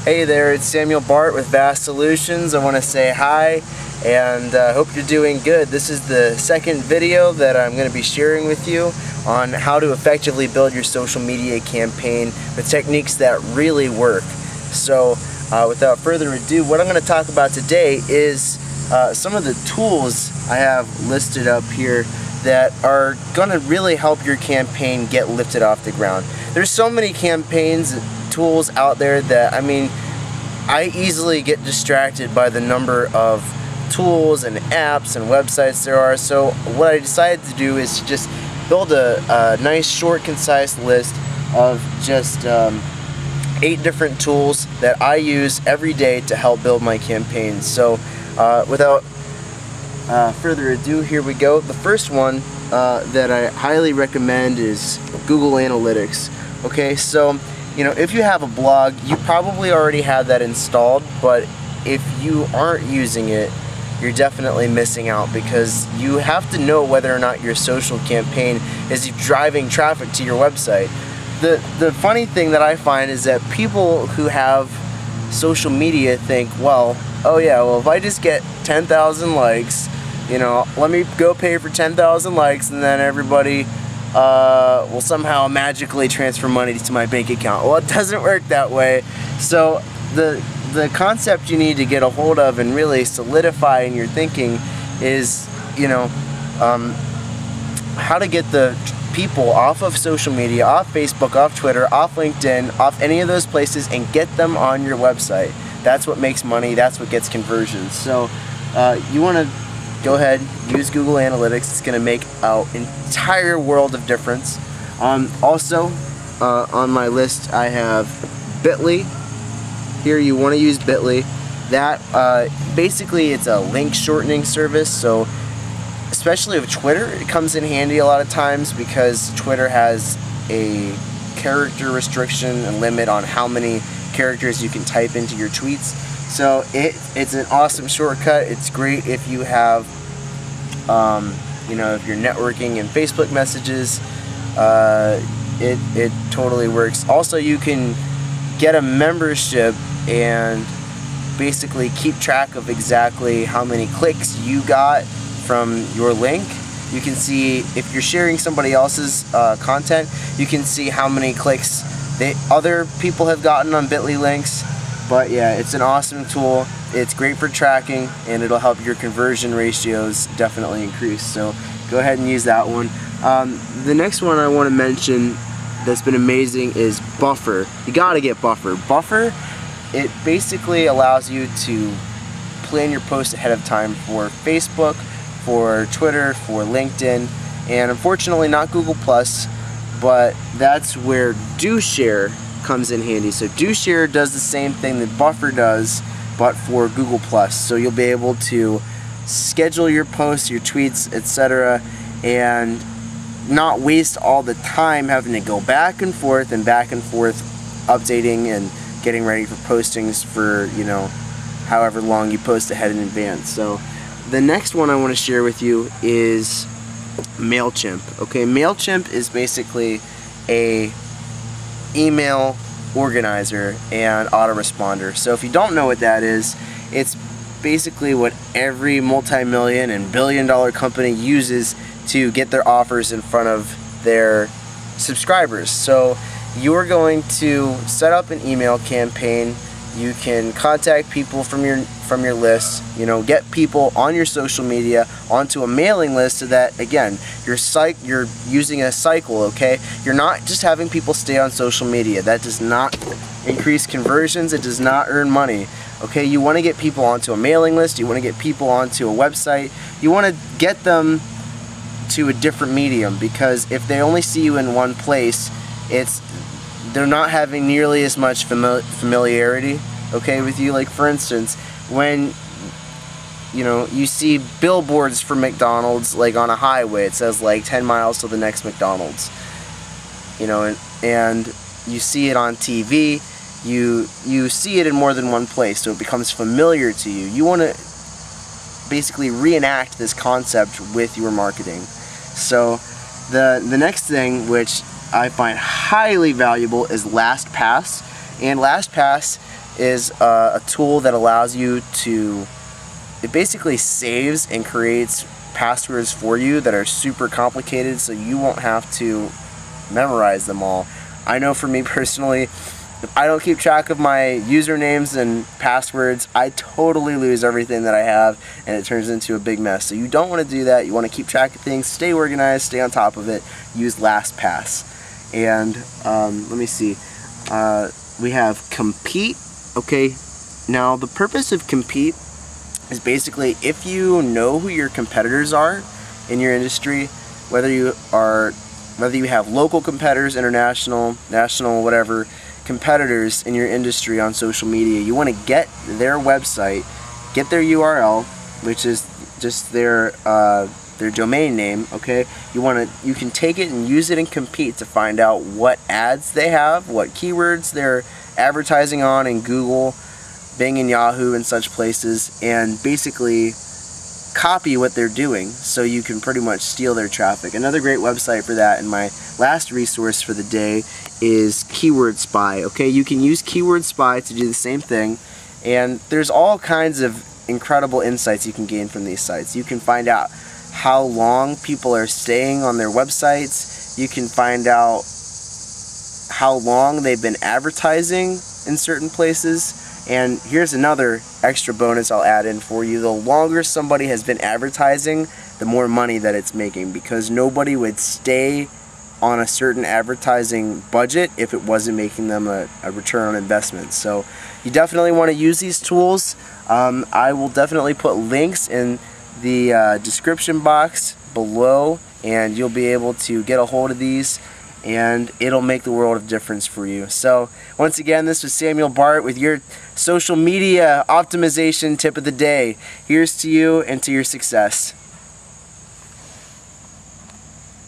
Hey there, it's Samuel Bart with Vast Solutions. I want to say hi and hope you're doing good. This is the second video that I'm going to be sharing with you on how to effectively build your social media campaign with techniques that really work. So without further ado, what I'm going to talk about today is some of the tools I have listed up here that are going to really help your campaign get lifted off the ground. There's so many campaigns, tools out there that, I easily get distracted by the number of tools and apps and websites there are. So what I decided to do is just build a nice, short, concise list of just 8 different tools that I use every day to help build my campaigns. So without further ado, here we go. The first one that I highly recommend is Google Analytics. Okay, so if you have a blog, you probably already have that installed, but if you aren't using it, you're definitely missing out, because you have to know whether or not your social campaign is driving traffic to your website. The funny thing that I find is that people who have social media think, well, oh yeah, well if I just get 10,000 likes, let me go pay for 10,000 likes and then everybody will somehow magically transfer money to my bank account. Well, it doesn't work that way. So the concept you need to get a hold of and really solidify in your thinking is, how to get the people off of social media, off Facebook, off Twitter, off LinkedIn, off any of those places, and get them on your website. That's what makes money. That's what gets conversions. So you want to go ahead, use Google Analytics. It's going to make an entire world of difference. Also, on my list, I have Bitly. Here, you want to use Bitly. That basically, it's a link shortening service. So, especially with Twitter, it comes in handy a lot of times because Twitter has a character restriction and limit on how many characters you can type into your tweets. So it's an awesome shortcut. It's great if you have, if you're networking in Facebook messages. It totally works. Also, you can get a membership and basically keep track of exactly how many clicks you got from your link. You can see if you're sharing somebody else's content, you can see how many clicks other people have gotten on Bitly links. But yeah, it's an awesome tool. It's great for tracking, and it'll help your conversion ratios definitely increase. So go ahead and use that one. The next one I want to mention that's been amazing is Buffer. You gotta get Buffer. Buffer, it basically allows you to plan your posts ahead of time for Facebook, for Twitter, for LinkedIn, and unfortunately not Google+, but that's where DoShare comes in handy. So DoShare does the same thing that Buffer does, but for Google+. So you'll be able to schedule your posts, your tweets, etc., and not waste all the time having to go back and forth updating and getting ready for postings for, however long you post ahead in advance. So the next one I want to share with you is MailChimp. Okay, MailChimp is basically a email organizer and autoresponder. So if you don't know what that is, it's basically what every multi-million and billion-dollar company uses to get their offers in front of their subscribers. So you're going to set up an email campaign. You can contact people from your list, get people on your social media onto a mailing list, so that, again, you're using a cycle, okay? You're not just having people stay on social media. That does not increase conversions. It does not earn money, okay? You want to get people onto a mailing list. You want to get people onto a website. You want to get them to a different medium, because if they only see you in one place, they're not having nearly as much familiarity, okay, with you. Like, for instance, when you see billboards for McDonald's, like on a highway, it says like 10 miles to the next McDonald's, and you see it on TV, you see it in more than one place, so it becomes familiar to you. You want to basically reenact this concept with your marketing. So the next thing, which I find highly valuable, is LastPass. And LastPass is a tool that allows you to, it basically saves and creates passwords for you that are super complicated, so you won't have to memorize them all. I know for me personally, if I don't keep track of my usernames and passwords, I totally lose everything that I have, and it turns into a big mess. So you don't want to do that. You want to keep track of things, stay organized, stay on top of it, use LastPass. And let me see, we have Compete. Okay, now the purpose of Compete is basically if you know who your competitors are in your industry, whether you have local competitors, international, national, whatever competitors in your industry on social media, you want to get their website, get their URL, which is just their domain name. Okay, you can take it and use it in Compete to find out what ads they have, what keywords they're advertising on in Google, Bing and Yahoo and such places, and basically copy what they're doing so you can pretty much steal their traffic. Another great website for that, and my last resource for the day, is Keyword Spy. Okay, you can use Keyword Spy to do the same thing, and there's all kinds of incredible insights you can gain from these sites. You can find out how long people are staying on their websites. You can find out how long they've been advertising in certain places. And here's another extra bonus I'll add in for you. The longer somebody has been advertising, the more money that it's making, because nobody would stay on a certain advertising budget if it wasn't making them a return on investment. So you definitely want to use these tools. I will definitely put links in the description box below, and you'll be able to get a hold of these, and it'll make the world of difference for you. So once again, this was Samuel Bart with your social media optimization tip of the day. Here's to you and to your success.